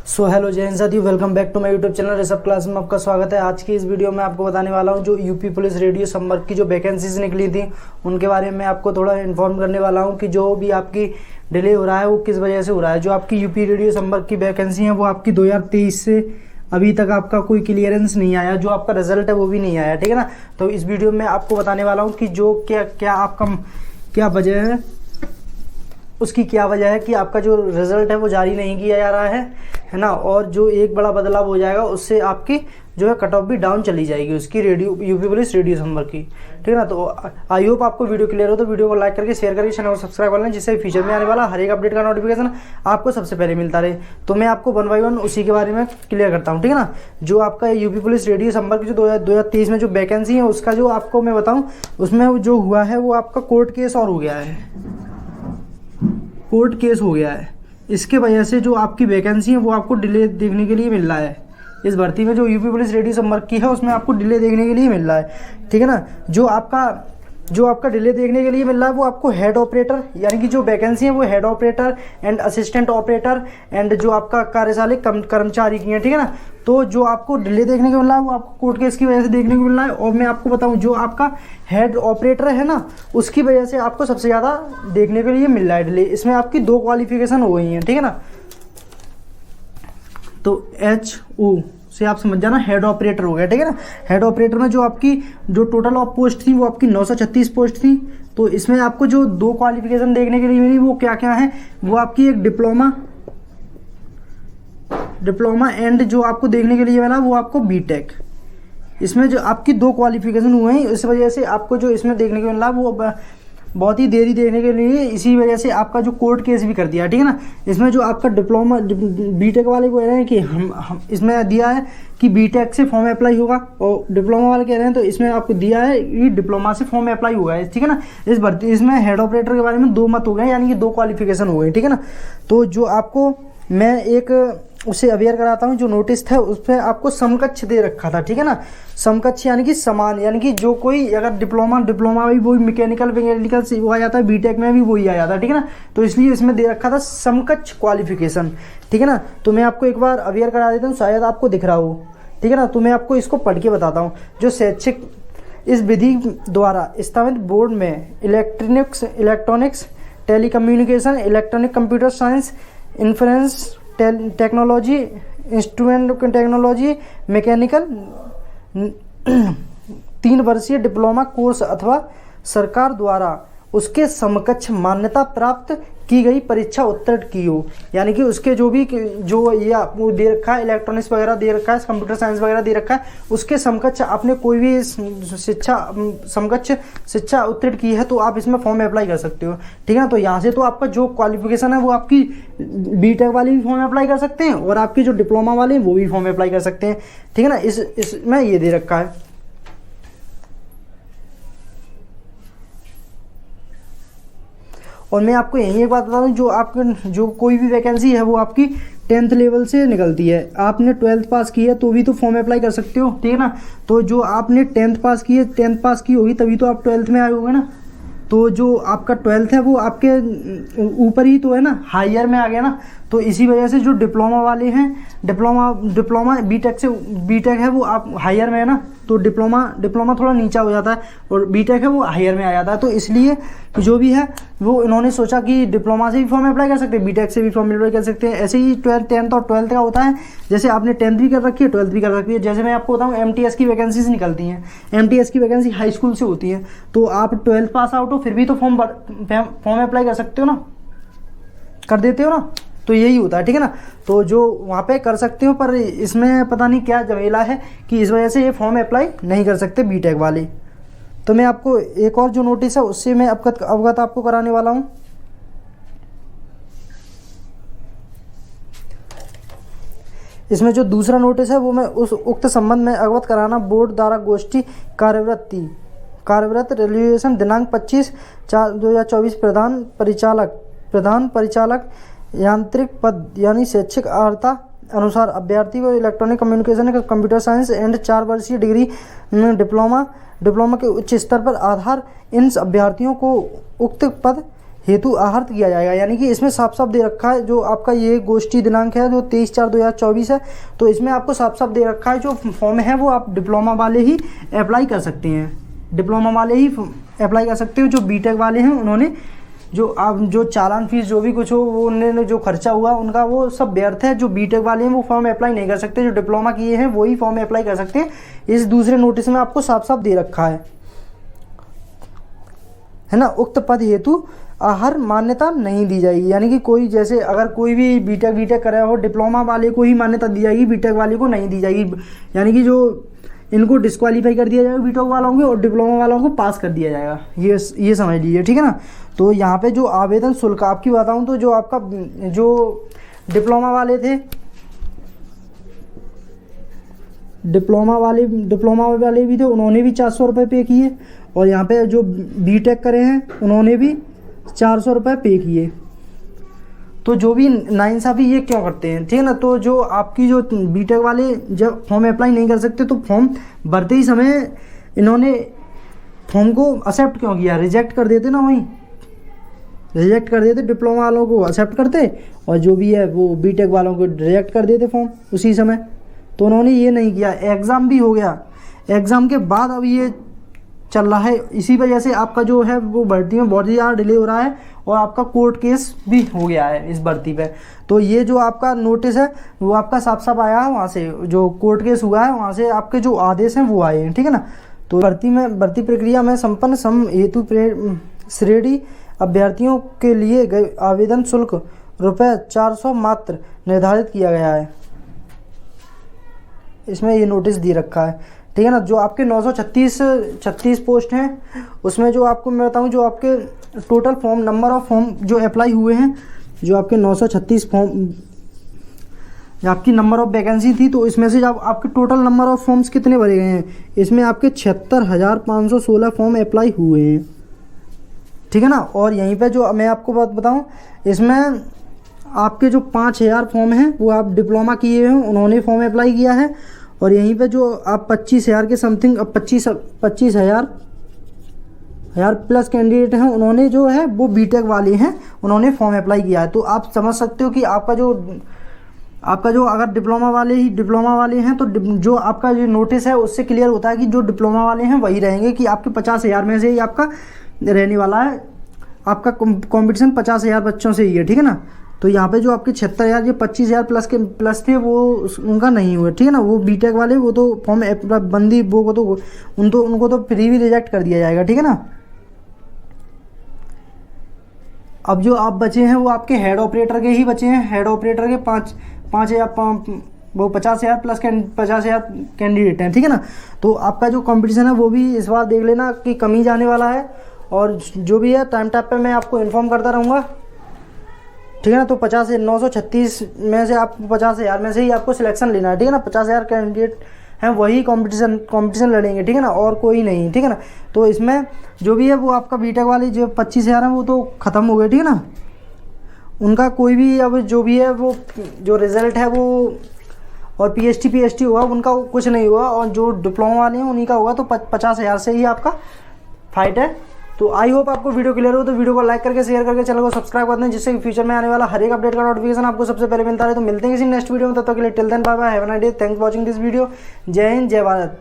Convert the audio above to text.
Hello जय हिंद साथियों, welcome back to my YouTube channel Rishabh class में आपका स्वागत है। आज की इस वीडियो में आपको बताने वाला हूं जो यूपी पुलिस रेडियो संपर्क की जो वैकेंसीज निकली थी उनके बारे में आपको थोड़ा इन्फॉर्म करने वाला हूं कि जो भी आपकी डिले हो रहा है वो किस वजह से हो रहा है। जो आपकी यूपी रेडियो संपर्क की वैकेंसी है वो आपकी 2023 से अभी तक आपका कोई क्लियरेंस नहीं आया, जो आपका रिजल्ट है वो भी नहीं आया, ठीक है ना। तो इस वीडियो में आपको बताने वाला हूँ कि जो क्या वजह है, उसकी क्या वजह है कि आपका जो रिजल्ट है वो जारी नहीं किया जा रहा है ना। और जो एक बड़ा बदलाव हो जाएगा उससे आपकी जो है कट ऑफ भी डाउन चली जाएगी उसकी रेडियो यूपी पुलिस रेडियो संपर्क की, ठीक है ना। तो आई होप आपको वीडियो क्लियर हो, तो वीडियो को लाइक करके शेयर करके चैनल को सब्सक्राइब कर लें, जिससे फ्यूचर में आने वाला हर एक अपडेट का नोटिफिकेशन आपको सबसे पहले मिलता रहे। तो मैं आपको 1 बाय 1 उसी के बारे में क्लियर करता हूँ, ठीक है ना। जो आपका यूपी पुलिस रेडियो संपर्क जो 2023 में जो वैकेंसी है उसका जो आपको मैं बताऊँ, उसमें जो हुआ है वो आपका कोर्ट केस और हो गया है, कोर्ट केस हो गया है। इसके वजह से जो आपकी वैकेंसी है वो आपको डिले देखने के लिए मिल रहा है। इस भर्ती में जो यूपी पुलिस रेडियो संपर्क की है उसमें आपको डिले देखने के लिए मिल रहा है, ठीक है ना। जो आपका डिले देखने के लिए मिल रहा है वो आपको हेड ऑपरेटर, यानी कि जो वैकेंसी है वो head operator and assistant operator and जो आपका कार्यशाला कर्मचारी की है, ठीक है ना। तो जो आपको डिले देखने को मिल रहा है वो आपको कोर्ट केस की वजह से देखने को मिल रहा है। और मैं आपको बताऊं जो आपका हेड ऑपरेटर है ना उसकी वजह से आपको सबसे ज़्यादा देखने के लिए मिल रहा है डिले। इसमें आपकी 2 क्वालिफिकेशन हो गई हैं, ठीक है ना। तो HO से आप समझ जाना हेड ऑपरेटर हो गया, ठीक है ना। हेड ऑपरेटर में जो आपकी जो टोटल ऑफ पोस्ट थी वो आपकी 936 पोस्ट थी। तो इसमें आपको जो 2 क्वालिफिकेशन देखने के लिए मिली वो क्या क्या है, वो आपकी एक डिप्लोमा एंड जो आपको देखने के लिए मिला वो आपको बीटेक। इसमें जो आपकी 2 क्वालिफिकेशन हुए हैं, इस वजह से आपको जो इसमें देखने को मिला वो बहुत ही देरी देखने के लिए, इसी वजह से आपका जो कोर्ट केस भी कर दिया, ठीक है ना। इसमें जो आपका डिप्लोमा बीटेक वाले को कह रहे हैं कि हम इसमें दिया है कि बीटेक से फॉर्म अप्लाई होगा, और डिप्लोमा वाले कह रहे हैं तो इसमें आपको दिया है कि डिप्लोमा से फॉर्म अप्लाई होगा, ठीक है ना। इस भर्ती इसमें हेड ऑपरेटर के बारे में 2 मत हो गए, यानी कि 2 क्वालिफिकेशन हो गए, ठीक है ना। तो जो आपको मैं एक उससे अवेयर कराता हूँ, जो नोटिस था उस पर आपको समकक्ष दे रखा था, ठीक है ना। समकक्ष यानी कि समान, यानी कि जो कोई अगर डिप्लोमा भी वही मैकेनिकल से वो आ जाता है, बीटेक में भी वही आ जाता है, ठीक है ना। तो इसलिए इसमें दे रखा था समकक्ष क्वालिफिकेशन, ठीक है ना। तो मैं आपको एक बार अवेयर करा देता हूँ, शायद आपको दिख रहा हो, ठीक है ना। तो मैं आपको इसको पढ़ के बताता हूँ। जो शैक्षिक इस विधि द्वारा स्थापित बोर्ड में electronics, telecommunication, electronic computer science, inference technology, instrument technology, mechanical 3 वर्षीय डिप्लोमा कोर्स अथवा सरकार द्वारा उसके समकक्ष मान्यता प्राप्त की गई परीक्षा उत्तीर्ण की हो, यानी कि उसके जो ये आपको दे रखा है, इलेक्ट्रॉनिक्स वगैरह दे रखा है, कंप्यूटर साइंस वगैरह दे रखा है, उसके समकक्ष आपने कोई भी समकक्ष शिक्षा उत्तीर्ण की है तो आप इसमें फॉर्म अप्लाई कर सकते हो, ठीक है ना। तो यहाँ से तो आपका जो क्वालिफिकेशन है वो आपकी बीटेक वाली भी फॉर्म अप्लाई कर सकते हैं और आपकी जो डिप्लोमा वाले हैं वो भी फॉर्म अप्लाई कर सकते हैं, ठीक है ना। इसमें ये दे रखा है। और मैं आपको यही एक बात बता दूं, जो कोई भी वैकेंसी है वो आपकी 10th लेवल से निकलती है। आपने 12th पास की है तो भी तो फॉर्म अप्लाई कर सकते हो, ठीक है ना। तो जो आपने 10th पास की है, 10th पास की होगी तभी तो आप 12th में आए होगे ना। तो जो आपका 12th है वो आपके ऊपर ही तो है ना, हायर में आ गया ना। तो इसी वजह से जो डिप्लोमा वाले हैं, डिप्लोमा बीटेक है वो आप हायर में है ना, तो डिप्लोमा थोड़ा नीचा हो जाता है और बीटेक है वो हायर में आ जाता है। तो इसलिए जो भी है वो इन्होंने सोचा कि डिप्लोमा से भी फॉर्म अप्लाई कर सकते हैं, बीटेक से भी फॉर्म अप्लाई कर सकते हैं। ऐसे ही 10th और 12th का होता है, जैसे आपने 10th भी कर रखी है 12th भी कर रखी है। जैसे मैं आपको बताऊँ MTS की वैकेंसीज निकलती हैं, MTS की वैकेंसी हाई स्कूल से होती है, तो आप 12th पास आउट हो फिर भी तो फॉर्म अप्लाई कर सकते हो ना, कर देते हो ना। तो यही होता है, ठीक है ना। तो जो वहाँ पे कर सकते हो, पर इसमें पता नहीं क्या झमेला है कि इस वजह से ये फॉर्म अप्लाई नहीं कर सकते बीटेक वाले। तो मैं आपको एक और जो नोटिस है उससे मैं अवगत आपको कराने वाला हूँ। इसमें जो दूसरा नोटिस है वो मैं उस उक्त संबंध में अवगत कराना बोर्ड द्वारा गोष्ठी कार्यव्रत रेजुलेशन दिनांक 25/4/2024 प्रधान परिचालक यांत्रिक पद यानी शैक्षिक अर्हता अनुसार अभ्यर्थी को electronic communication, computer science and 4 वर्षीय डिग्री डिप्लोमा के उच्च स्तर पर आधार इन अभ्यर्थियों को उक्त पद हेतु आहरित किया जाएगा। यानी कि इसमें साफ साफ दे रखा है, जो आपका ये गोष्ठी दिनांक है जो 23/4/2024 है, तो इसमें आपको साफ साफ दे रखा है जो फॉर्म है वो आप डिप्लोमा वाले ही अप्लाई कर सकते हैं, डिप्लोमा वाले ही अप्लाई कर सकते हो। जो बीटेक वाले हैं उन्होंने जो आप जो चालान फीस जो भी कुछ हो वो उन्होंने जो खर्चा हुआ उनका वो सब व्यर्थ है। जो बीटेक वाले हैं वो फॉर्म अप्लाई नहीं कर सकते, जो डिप्लोमा किए हैं वही फॉर्म अप्लाई कर सकते हैं। इस दूसरे नोटिस में आपको साफ साफ दे रखा है ना। उक्त पद हेतु आहर मान्यता नहीं दी जाएगी। यानी कि कोई जैसे अगर कोई भी बीटेक कर रहा हो, डिप्लोमा वाले को ही मान्यता दी जाएगी, बीटेक वाले को नहीं दी जाएगी। यानी कि जो इनको डिस्क्वालीफाई कर दिया जाएगा बीटेक वालों को, और डिप्लोमा वालों को पास कर दिया जाएगा। ये समझ लीजिए, ठीक है ना। तो यहाँ पे जो आवेदन शुल्क आपकी बताऊँ तो जो आपका जो डिप्लोमा वाले थे, डिप्लोमा वाले भी थे, उन्होंने भी 400 रुपये पे किए, और यहाँ पे जो बीटेक करे हैं उन्होंने भी 400 रुपये पे किए। तो जो भी नाइंसाफ़ी ये क्यों करते हैं, ठीक है ना। तो जो आपकी जो बीटेक वाले जब फॉर्म अप्लाई नहीं कर सकते तो फॉर्म भरते ही समय इन्होंने फॉर्म को एक्सेप्ट क्यों किया, रिजेक्ट कर देते ना, वहीं रिजेक्ट कर देते, डिप्लोमा वालों को एक्सेप्ट करते और जो भी है वो बीटेक वालों को रिजेक्ट कर देते फॉर्म उसी समय। तो उन्होंने ये नहीं किया। एग्ज़ाम भी हो गया, एग्ज़ाम के बाद अब ये चल रहा है, इसी वजह से आपका जो है वो भर्ती में बहुत ही ज़्यादा डिले हो रहा है, और आपका कोर्ट केस भी हो गया है इस भर्ती पे। तो ये जो आपका नोटिस है वो आपका साफ साफ आया है, वहाँ से जो कोर्ट केस हुआ है वहाँ से आपके जो आदेश हैं वो आए हैं, ठीक है ना। तो भर्ती प्रक्रिया में संपन्न सम हेतु श्रेणी अभ्यर्थियों के लिए गए आवेदन शुल्क ₹400 मात्र निर्धारित किया गया है। इसमें ये नोटिस दे रखा है, ठीक है ना। जो आपके 936 पोस्ट हैं उसमें जो आपको मैं बताऊँ, जो आपके total form number of form जो अप्लाई हुए हैं, जो आपके 936 फॉर्म आपकी नंबर ऑफ वैकेंसी थी, तो इसमें से जब आपके टोटल नंबर ऑफ फॉर्म्स कितने भरे गए हैं, इसमें आपके 76,516 फॉर्म अप्लाई हुए हैं, ठीक है ना। और यहीं पे जो मैं आपको बात बताऊं, इसमें आपके जो 5,000 फॉर्म हैं वो आप डिप्लोमा किए हैं उन्होंने फॉर्म अप्लाई किया है, और यहीं पे जो आप 25,000 के समथिंग 25,000 प्लस कैंडिडेट हैं उन्होंने जो है वो बीटेक वाले हैं उन्होंने फॉर्म अप्लाई किया है। तो आप समझ सकते हो कि आपका जो अगर डिप्लोमा वाले हैं तो जो आपका जो नोटिस है उससे क्लियर होता है कि जो डिप्लोमा वाले हैं वही रहेंगे, कि आपके 50,000 में से ही आपका रहने वाला है, आपका कंपटीशन 50,000 बच्चों से ही है, ठीक है ना। तो यहाँ पे जो आपके 76,000 ये 25,000 प्लस थे वो उनका नहीं हुआ, ठीक है ना। वो बीटेक वाले वो तो फॉर्म बंदी वो तो उनको तो फ्री भी रिजेक्ट कर दिया जाएगा, ठीक है ना। अब जो आप बचे हैं वो आपके हेड ऑपरेटर के ही बचे हैं। हेड ऑपरेटर के 50,000 प्लस 50,000 कैंडिडेट हैं, ठीक है ना। तो आपका जो कंपटीशन है वो भी इस बार देख लेना कि कमी जाने वाला है, और जो भी है टाइम पे मैं आपको इन्फॉर्म करता रहूँगा, ठीक है ना। तो 936 में से आप 50,000 में से ही आपको सिलेक्शन लेना है, ठीक है ना। 50,000 कैंडिडेट हैं वही कंपटीशन लड़ेंगे, ठीक है ना, और कोई नहीं, ठीक है ना। तो इसमें जो भी है वो आपका बीटेक वाले जो 25,000 हैं वो तो ख़त्म हो गए, ठीक है ना। उनका कोई भी अब जो भी है वो जो रिज़ल्ट है वो और PST हुआ उनका कुछ नहीं हुआ, और जो डिप्लोमा वाले हैं उन्हीं का होगा। तो 50,000 से ही आपका फाइट है। तो आई होप आपको वीडियो क्लियर हो। तो वीडियो को लाइक करके शेयर करके चैनल को सब्सक्राइब कर दें, जिससे कि फ्यूचर में आने वाला हर एक अपडेट का नोटिफिकेशन आपको सबसे पहले मिलता रहे। तो मिलते हैं किसी नेक्स्ट वीडियो में, तब तक के लिए till then bye bye, have a nice day, thanks for watching this video. जय हिंद, जय भारत।